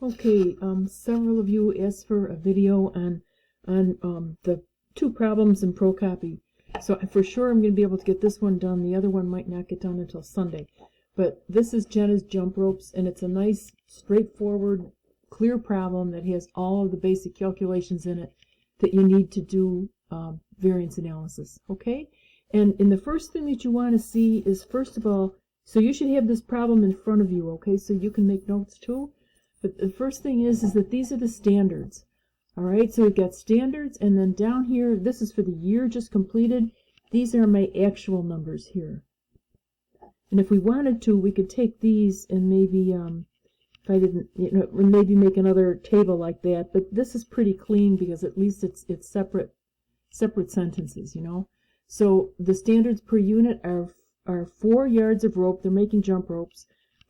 Okay, several of you asked for a video on the two problems in ProCopy. So for sure I'm going to be able to get this one done. The other one might not get done until Sunday. But this is Jena's jump ropes, and it's a nice, straightforward, clear problem that has all of the basic calculations in it that you need to do variance analysis. Okay? And the first thing that you want to see is, first of all, so you should have this problem in front of you, okay, so you can make notes too. But the first thing is that these are the standards. All right, so we've got standards, and then down here, this is for the year just completed. These are my actual numbers here. And if we wanted to, we could take these and maybe, if I didn't, maybe make another table like that. But this is pretty clean because at least it's separate sentences, So the standards per unit are 4 yards of rope. They're making jump ropes.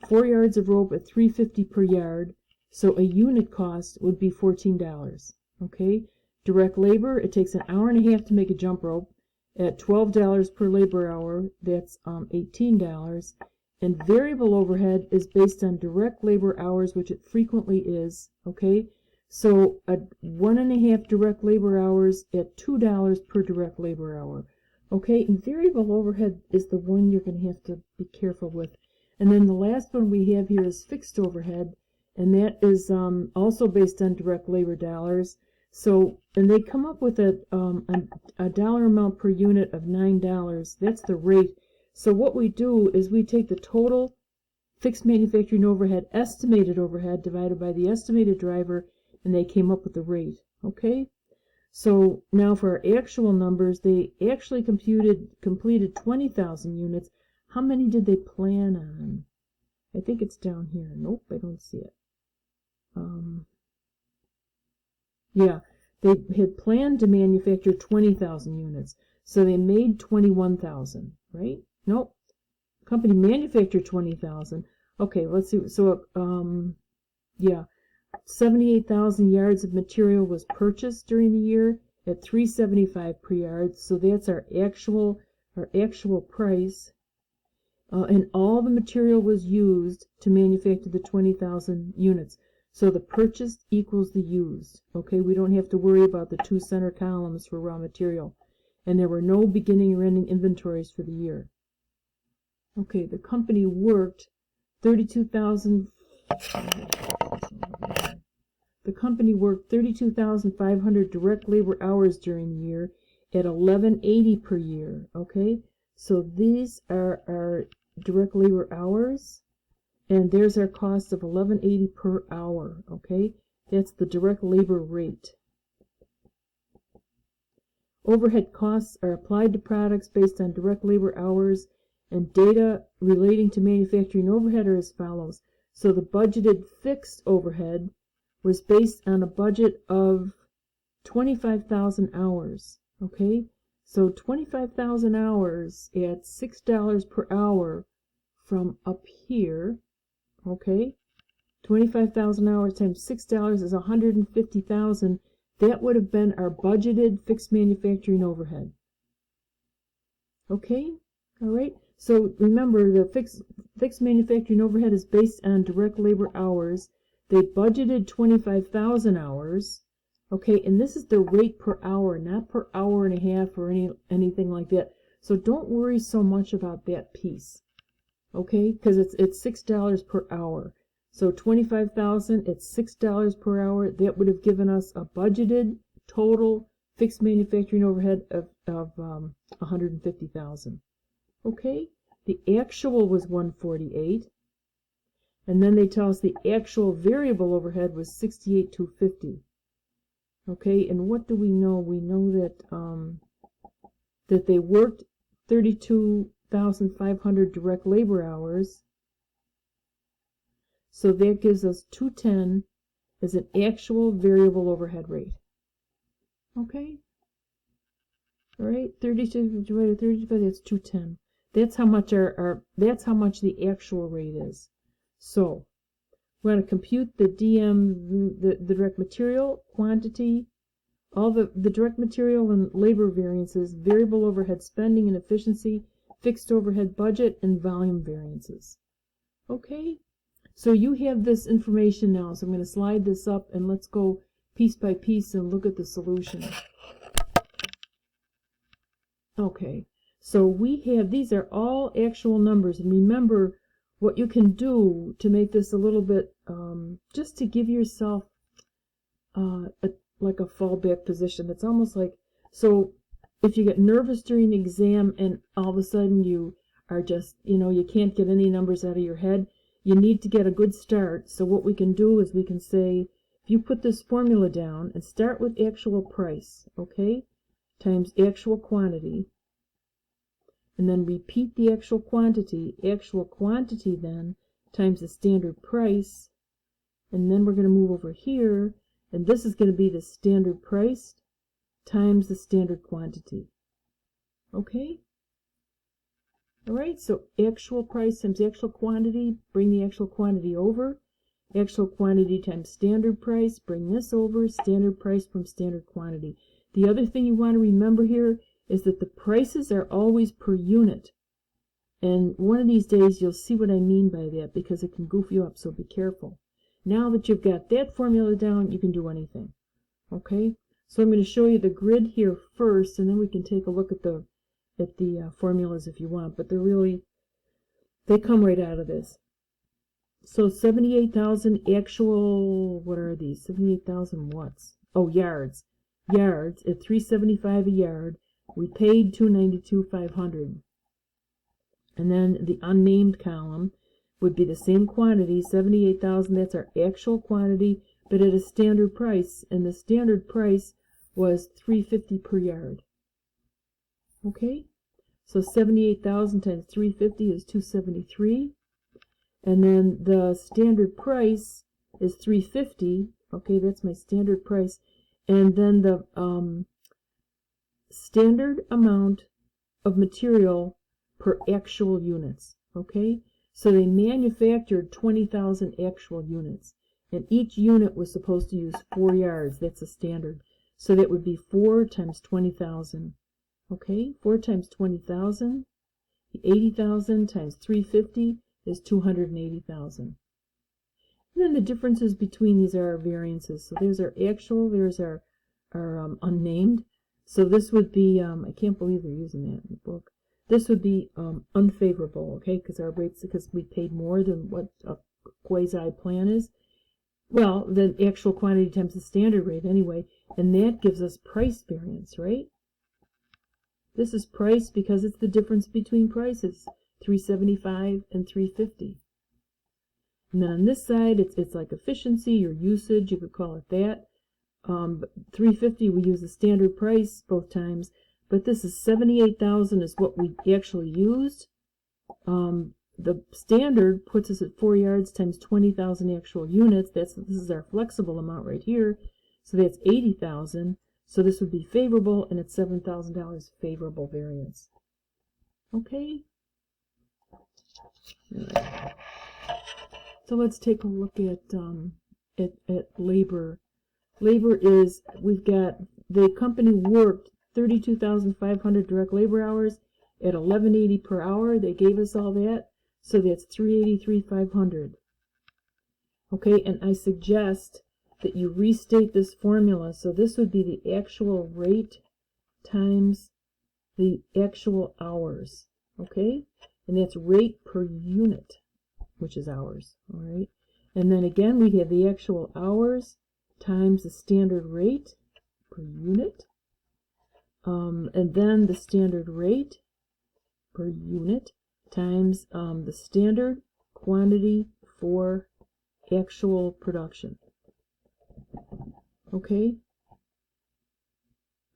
4 yards of rope at $3.50 per yard. So a unit cost would be $14. Okay. Direct labor, it takes an hour and a half to make a jump rope. At $12 per labor hour, that's $18. And variable overhead is based on direct labor hours, which it frequently is. Okay. So 1.5 direct labor hours at $2 per direct labor hour. Okay. And variable overhead is the one you're going to have to be careful with. And then the last one we have here is fixed overhead, and that is also based on direct labor dollars. So, and they come up with a dollar amount per unit of $9. That's the rate. So what we do is we take the total fixed manufacturing overhead, estimated overhead, divided by the estimated driver, and they came up with the rate. Okay? So now for our actual numbers, they actually completed 20,000 units. How many did they plan on? I think it's down here. Nope, I don't see it. Yeah, they had planned to manufacture 20,000 units, so they made 21,000, right? Nope. Company manufactured 20,000. Okay, let's see. So, yeah, 78,000 yards of material was purchased during the year at $3.75 per yard. So that's our actual price. And all the material was used to manufacture the 20,000 units. So the purchased equals the used. Okay, we don't have to worry about the 2 center columns for raw material. And there were no beginning or ending inventories for the year. Okay, the company worked 32,500 direct labor hours during the year at $11.80 per year. Okay, so these are our direct labor hours, and there's our cost of $11.80 per hour. Okay, that's the direct labor rate. Overhead costs are applied to products based on direct labor hours, and data relating to manufacturing overhead are as follows. So the budgeted fixed overhead was based on a budget of 25,000 hours. Okay, so 25,000 hours at $6 per hour from up here. Okay, 25,000 hours times $6 is 150,000. That would have been our budgeted fixed manufacturing overhead. Okay, all right. So remember, the fixed manufacturing overhead is based on direct labor hours. They budgeted 25,000 hours. Okay, and this is the rate per hour, not per hour and a half or anything like that. So don't worry so much about that piece. Okay, because it's $6 per hour. So 25,000 at $6 per hour, that would have given us a budgeted total fixed manufacturing overhead of 150,000. Okay, the actual was 148, and then they tell us the actual variable overhead was 68,250. Okay, and what do we know? We know that that they worked 32,500 direct labor hours. So that gives us 210 as an actual variable overhead rate. Okay? All right, 32 divided by 35, that's 210. That's how much that's how much the actual rate is. So we're going to compute the DM, the direct material quantity, all the direct material and labor variances, variable overhead spending and efficiency, fixed overhead budget, and volume variances. Okay, So you have this information now, so I'm going to slide this up and let's go piece by piece and look at the solution. Okay, so we have, these are all actual numbers, and remember what you can do to make this a little bit, just to give yourself like a fallback position. It's almost like, so if you get nervous during the exam and all of a sudden you are just, you can't get any numbers out of your head, you need to get a good start. So what we can do is we can say, if you put this formula down and start with actual price, okay, times actual quantity, and then repeat the actual quantity then times the standard price, and then we're going to move over here, and this is going to be the standard price times the standard quantity. Okay? Alright, so actual price times actual quantity, bring the actual quantity over. Actual quantity times standard price, bring this over. Standard price from standard quantity. The other thing you want to remember here is that the prices are always per unit. And one of these days you'll see what I mean by that, because it can goof you up, so be careful. Now that you've got that formula down, you can do anything. Okay? So I'm going to show you the grid here first, and then we can take a look at the formulas if you want, but they come right out of this. So 78,000 actual, what are these? 78,000 watts. Oh, yards. Yards at $3.75 a yard. We paid $292,500. And then the unnamed column would be the same quantity, 78,000. That's our actual quantity, but at a standard price, and the standard price was $3.50 per yard. Okay, so 78,000 times 350 is 273, and then the standard price is 350. Okay, that's my standard price, and then the standard amount of material per actual units. Okay, so they manufactured 20,000 actual units, and each unit was supposed to use 4 yards. That's a standard. So that would be 4 times 20,000. Okay, 4 times 20,000, 80,000 times 350 is 280,000. And then the differences between these are our variances. So there's our actual, there's our unnamed. So this would be, I can't believe they're using that in the book. This would be unfavorable, okay, because our rates, because we paid more than what a quasi plan is. Well, the actual quantity times the standard rate anyway, and that gives us price variance, right? This is price because it's the difference between prices, $3.75 and $3.50. And then on this side, it's like efficiency or usage, you could call it that. $3.50, we use the standard price both times, but this is 78,000 is what we actually used. The standard puts us at 4 yards times 20,000 actual units. This is our flexible amount right here. So that's 80,000. So this would be favorable, and it's $7,000 favorable variance. Okay. Right. So let's take a look at labor. Labor is, we've got, the company worked 32,500 direct labor hours at $11.80 per hour. They gave us all that. So that's $383,500. Okay, and I suggest that you restate this formula. So this would be the actual rate times the actual hours. Okay, and that's rate per unit, which is hours. All right, and then again we have the actual hours times the standard rate per unit, and then the standard rate per unit times the standard quantity for actual production. Okay?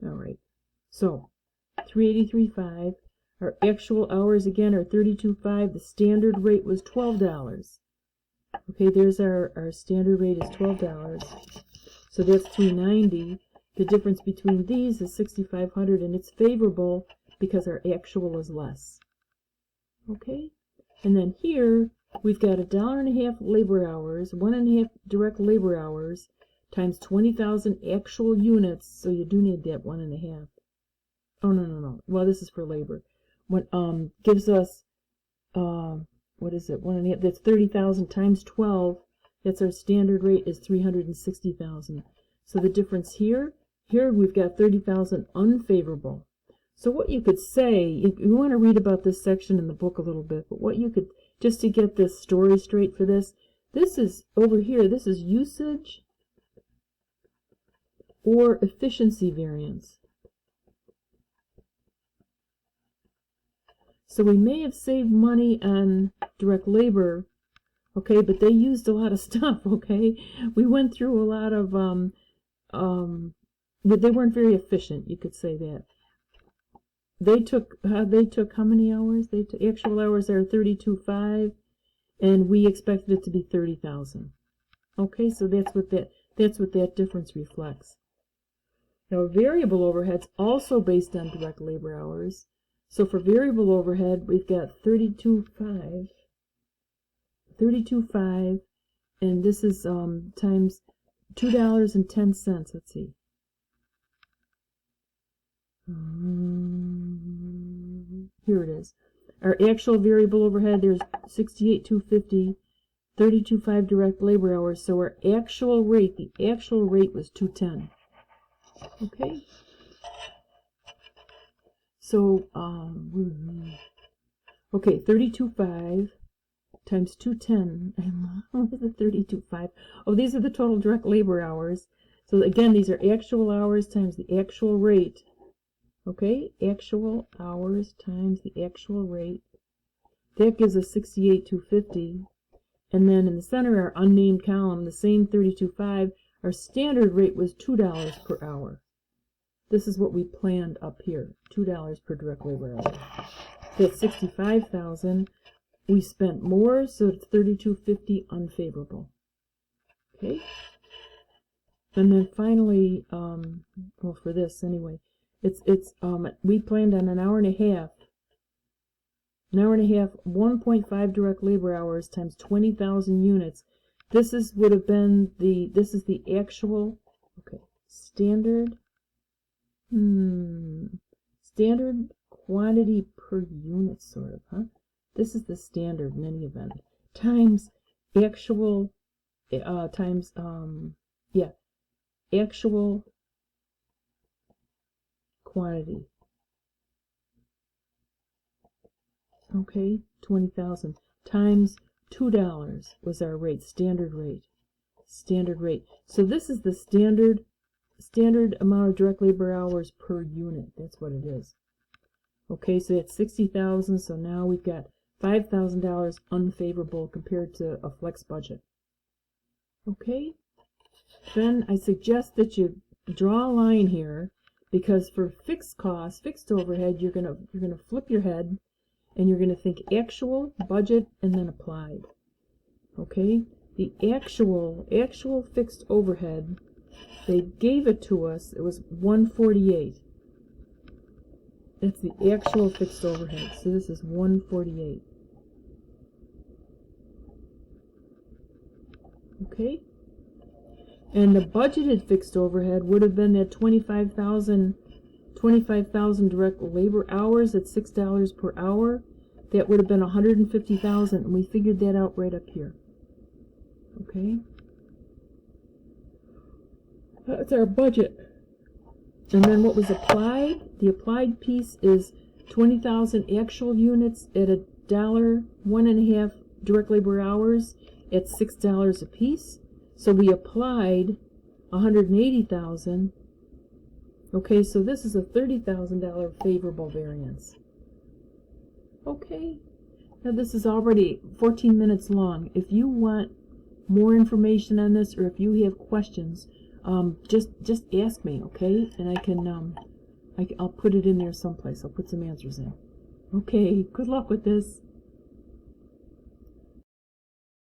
Alright. So, 383.5. Our actual hours again are 32.5. The standard rate was $12. Okay, there's our standard rate is $12. So that's $390. The difference between these is $6,500, and it's favorable because our actual is less. Okay, and then here we've got $1.50 labor hours, 1.5 direct labor hours times 20,000 actual units. So you do need that 1.5. Oh no. Well, this is for labor. What gives us what is it, 1.5, that's 30,000 times 12, that's our standard rate, is 360,000. So the difference here we've got 30,000 unfavorable. So what you could say, you want to read about this section in the book a little bit, but what you could, just to get this story straight for this is over here, this is usage or efficiency variance. So we may have saved money on direct labor, okay, but they used a lot of stuff, okay? We went through a lot of, but they weren't very efficient, you could say that. They took how many hours? They took, actual hours are 32.5, and we expected it to be 30,000. Okay, so that's what that difference reflects. Now, variable overhead's also based on direct labor hours. So for variable overhead, we've got 32.5, and this is times $2.10. Let's see. Here it is. Our actual variable overhead, there's 68,250, 32.5 direct labor hours. So our actual rate, the actual rate was 210. Okay. So okay, 32.5 times 210. What is the 32.5? Oh, these are the total direct labor hours. So again, these are actual hours times the actual rate. Okay, actual hours times the actual rate. That gives us 68,250. And then in the center, our unnamed column, the same 32.5, our standard rate was $2 per hour. This is what we planned up here, $2 per direct labor hour. That's 65,000. We spent more, so it's 32.50 unfavorable. Okay. And then finally, well, for this anyway, we planned on an hour and a half. 1.5 direct labor hours times 20,000 units. This is the actual, okay, standard quantity per unit, sort of, huh? This is the standard in any event, times actual, actual quantity. Okay, 20,000 times $2 was our rate, standard rate. So this is the standard amount of direct labor hours per unit. That's what it is. Okay, so that's 60,000. So now we've got $5,000 unfavorable compared to a flex budget. Okay, then I suggest that you draw a line here, because for fixed costs, fixed overhead, you're gonna flip your head and you're gonna think actual, budget, and then applied. Okay, the actual fixed overhead, they gave it to us. It was 148. That's the actual fixed overhead. So this is 148. Okay? And the budgeted fixed overhead would have been at 25,000 direct labor hours at $6 per hour. That would have been 150,000, and we figured that out right up here. Okay? That's our budget. And then what was applied? The applied piece is 20,000 actual units at $1, 1.5 direct labor hours at $6 a piece. So we applied 180,000. Okay, so this is a $30,000 favorable variance. Okay, now this is already 14 minutes long. If you want more information on this, or if you have questions, just ask me, okay? And I can I'll put it in there someplace. I'll put some answers in. Okay, good luck with this.